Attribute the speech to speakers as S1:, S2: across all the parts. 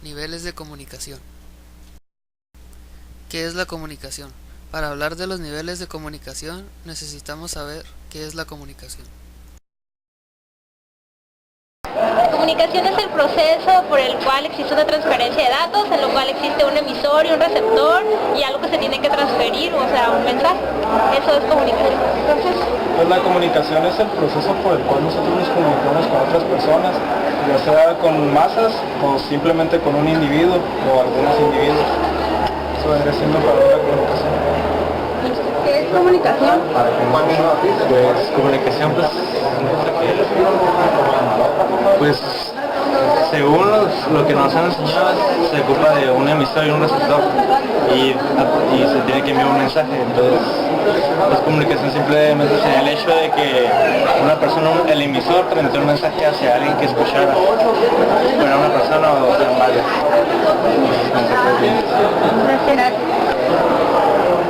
S1: Niveles de comunicación. ¿Qué es la comunicación? Para hablar de los niveles de comunicación, necesitamos saber qué es la comunicación.
S2: La comunicación es el proceso por el cual existe una transferencia de datos, en lo cual existe un emisor y un receptor y algo que se tiene que transferir, o sea, un mensaje. Eso es comunicación. Entonces,
S3: pues la comunicación es el proceso por el cual nosotros nos comunicamos con otras personas, ya sea con masas o simplemente con un individuo o algunos individuos. Eso vendría siendo para mí la comunicación.
S2: ¿qué es comunicación?
S3: Pues comunicación, pues según lo que nos han enseñado, se ocupa de un emisor y un receptor y se tiene que enviar un mensaje. Entonces, pues comunicación simplemente sería el hecho de que una persona, el emisor, transmitió un mensaje hacia alguien que escuchara, fuera una persona o sean varios.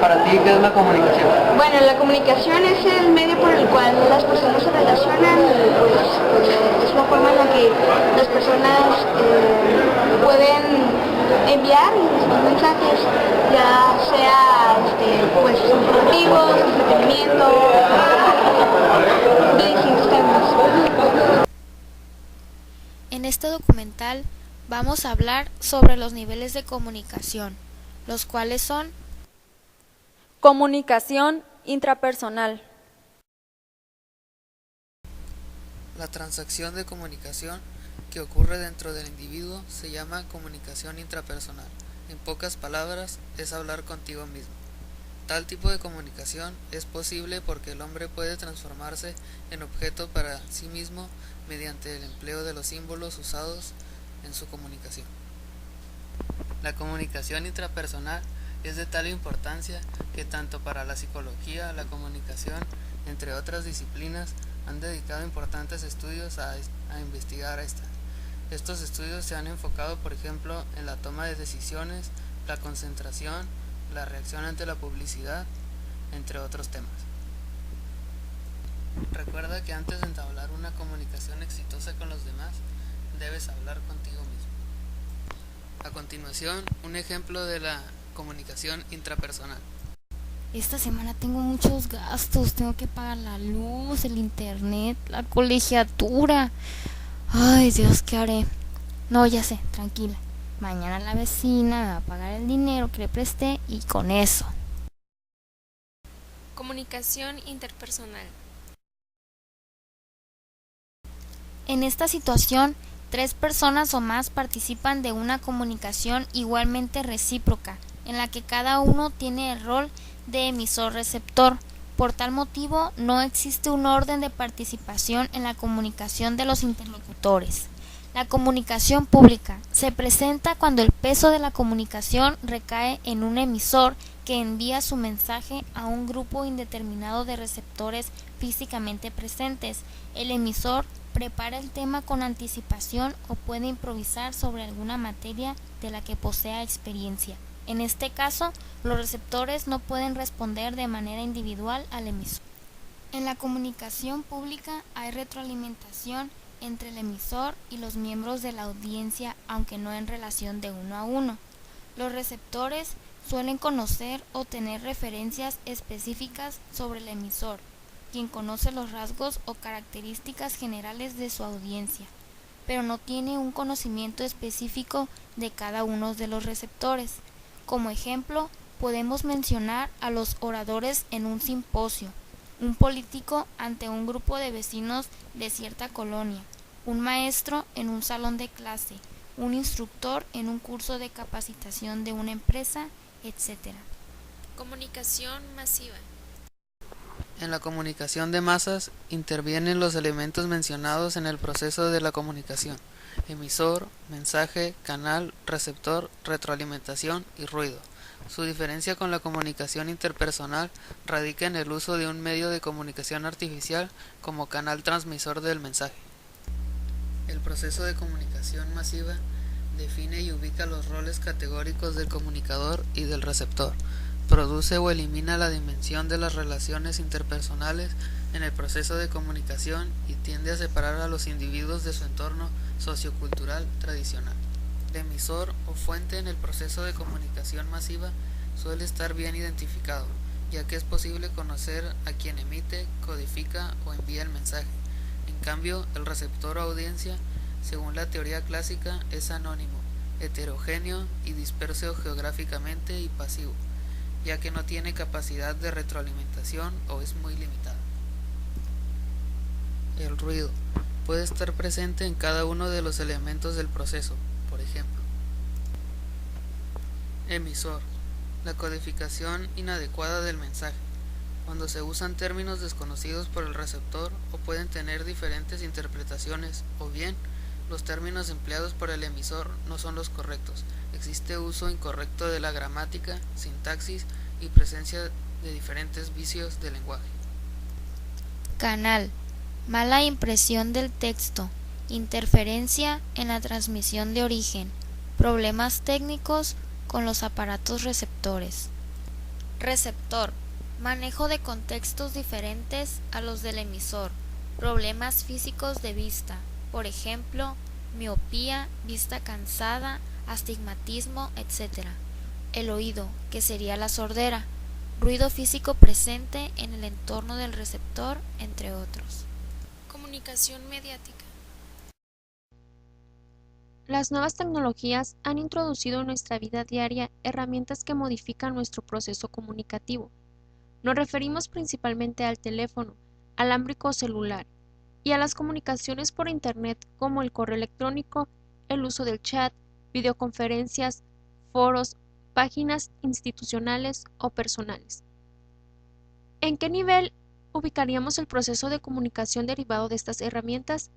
S4: Para ti, ¿qué es la comunicación?
S2: Bueno, la comunicación es el medio por el cual las personas se relacionan y pues, es una forma en la que las personas pueden enviar y recibir mensajes, ya sea pues informativos, entretenimiento, de distintos temas.
S5: En este documental vamos a hablar sobre los niveles de comunicación, los cuales son:
S6: comunicación intrapersonal,
S1: La transacción de comunicación que ocurre dentro del individuo se llama comunicación intrapersonal. En pocas palabras, es hablar contigo mismo. Tal tipo de comunicación es posible porque el hombre puede transformarse en objeto para sí mismo mediante el empleo de los símbolos usados en su comunicación. La comunicación intrapersonal es de tal importancia que tanto para la psicología, la comunicación, entre otras disciplinas, han dedicado importantes estudios a investigar esta. Estos estudios se han enfocado, por ejemplo, en la toma de decisiones, la concentración, la reacción ante la publicidad, entre otros temas. Recuerda que antes de entablar una comunicación exitosa con los demás, debes hablar contigo mismo. A continuación, un ejemplo de la comunicación intrapersonal.
S5: Esta semana tengo muchos gastos, tengo que pagar la luz, el internet, la colegiatura. Ay, Dios, ¿qué haré? No, ya sé, tranquila. Mañana la vecina me va a pagar el dinero que le presté y con eso.
S7: Comunicación interpersonal.
S5: En esta situación, 3 personas o más participan de una comunicación igualmente recíproca, en la que cada uno tiene el rol de emisor-receptor. Por tal motivo, no existe un orden de participación en la comunicación de los interlocutores. La comunicación pública se presenta cuando el peso de la comunicación recae en un emisor que envía su mensaje a un grupo indeterminado de receptores físicamente presentes. El emisor prepara el tema con anticipación o puede improvisar sobre alguna materia de la que posea experiencia. En este caso, los receptores no pueden responder de manera individual al emisor. En la comunicación pública hay retroalimentación entre el emisor y los miembros de la audiencia, aunque no en relación de uno a uno. Los receptores suelen conocer o tener referencias específicas sobre el emisor, quien conoce los rasgos o características generales de su audiencia, pero no tiene un conocimiento específico de cada uno de los receptores. Como ejemplo, podemos mencionar a los oradores en un simposio, un político ante un grupo de vecinos de cierta colonia, un maestro en un salón de clase, un instructor en un curso de capacitación de una empresa, etc.
S7: Comunicación masiva.
S1: En la comunicación de masas intervienen los elementos mencionados en el proceso de la comunicación: emisor, mensaje, canal, receptor, retroalimentación y ruido. Su diferencia con la comunicación interpersonal radica en el uso de un medio de comunicación artificial como canal transmisor del mensaje. El proceso de comunicación masiva define y ubica los roles categóricos del comunicador y del receptor. Produce o elimina la dimensión de las relaciones interpersonales en el proceso de comunicación y tiende a separar a los individuos de su entorno sociocultural tradicional. El emisor o fuente en el proceso de comunicación masiva suele estar bien identificado, ya que es posible conocer a quien emite, codifica o envía el mensaje. En cambio, el receptor o audiencia, según la teoría clásica, es anónimo, heterogéneo y disperso geográficamente y pasivo, ya que no tiene capacidad de retroalimentación o es muy limitada. El ruido puede estar presente en cada uno de los elementos del proceso. Por ejemplo, emisor, la codificación inadecuada del mensaje, cuando se usan términos desconocidos por el receptor o pueden tener diferentes interpretaciones, o bien los términos empleados por el emisor no son los correctos, existe uso incorrecto de la gramática, sintaxis y presencia de diferentes vicios del lenguaje.
S5: Canal, mala impresión del texto, interferencia en la transmisión de origen, problemas técnicos con los aparatos receptores. Receptor, manejo de contextos diferentes a los del emisor, problemas físicos de vista, por ejemplo, miopía, vista cansada, astigmatismo, etc. El oído, que sería la sordera, ruido físico presente en el entorno del receptor, entre otros.
S7: Comunicación mediática.
S8: Las nuevas tecnologías han introducido en nuestra vida diaria herramientas que modifican nuestro proceso comunicativo. Nos referimos principalmente al teléfono, alámbrico o celular, y a las comunicaciones por Internet como el correo electrónico, el uso del chat, videoconferencias, foros, páginas institucionales o personales. ¿En qué nivel ubicaríamos el proceso de comunicación derivado de estas herramientas?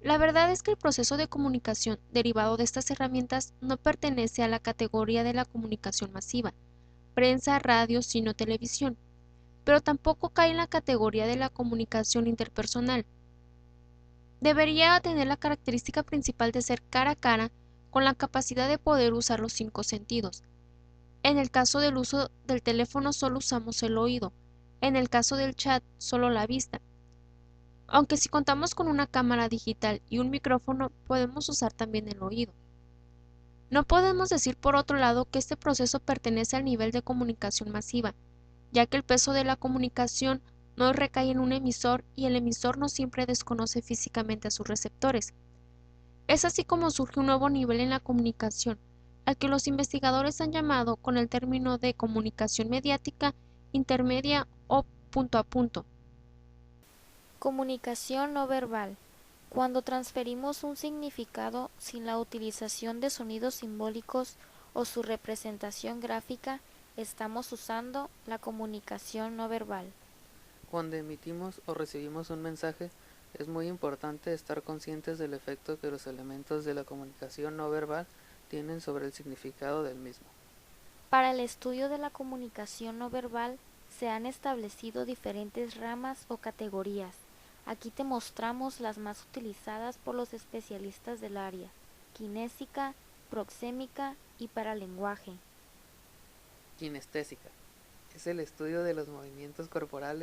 S8: La verdad es que el proceso de comunicación derivado de estas herramientas no pertenece a la categoría de la comunicación masiva, prensa, radio, cine o televisión, pero tampoco cae en la categoría de la comunicación interpersonal. Debería tener la característica principal de ser cara a cara, con la capacidad de poder usar los 5 sentidos. En el caso del uso del teléfono solo usamos el oído, en el caso del chat solo la vista. Aunque si contamos con una cámara digital y un micrófono, podemos usar también el oído. No podemos decir por otro lado que este proceso pertenece al nivel de comunicación masiva, ya que el peso de la comunicación no recae en un emisor y el emisor no siempre desconoce físicamente a sus receptores. Es así como surge un nuevo nivel en la comunicación, al que los investigadores han llamado con el término de comunicación mediática, intermedia o punto a punto.
S5: Comunicación no verbal. Cuando transferimos un significado sin la utilización de sonidos simbólicos o su representación gráfica, estamos usando la comunicación no verbal.
S1: Cuando emitimos o recibimos un mensaje, es muy importante estar conscientes del efecto que los elementos de la comunicación no verbal tienen sobre el significado del mismo.
S5: Para el estudio de la comunicación no verbal se han establecido diferentes ramas o categorías. Aquí te mostramos las más utilizadas por los especialistas del área: kinésica, proxémica y paralenguaje.
S1: Kinestésica. Es el estudio de los movimientos corporales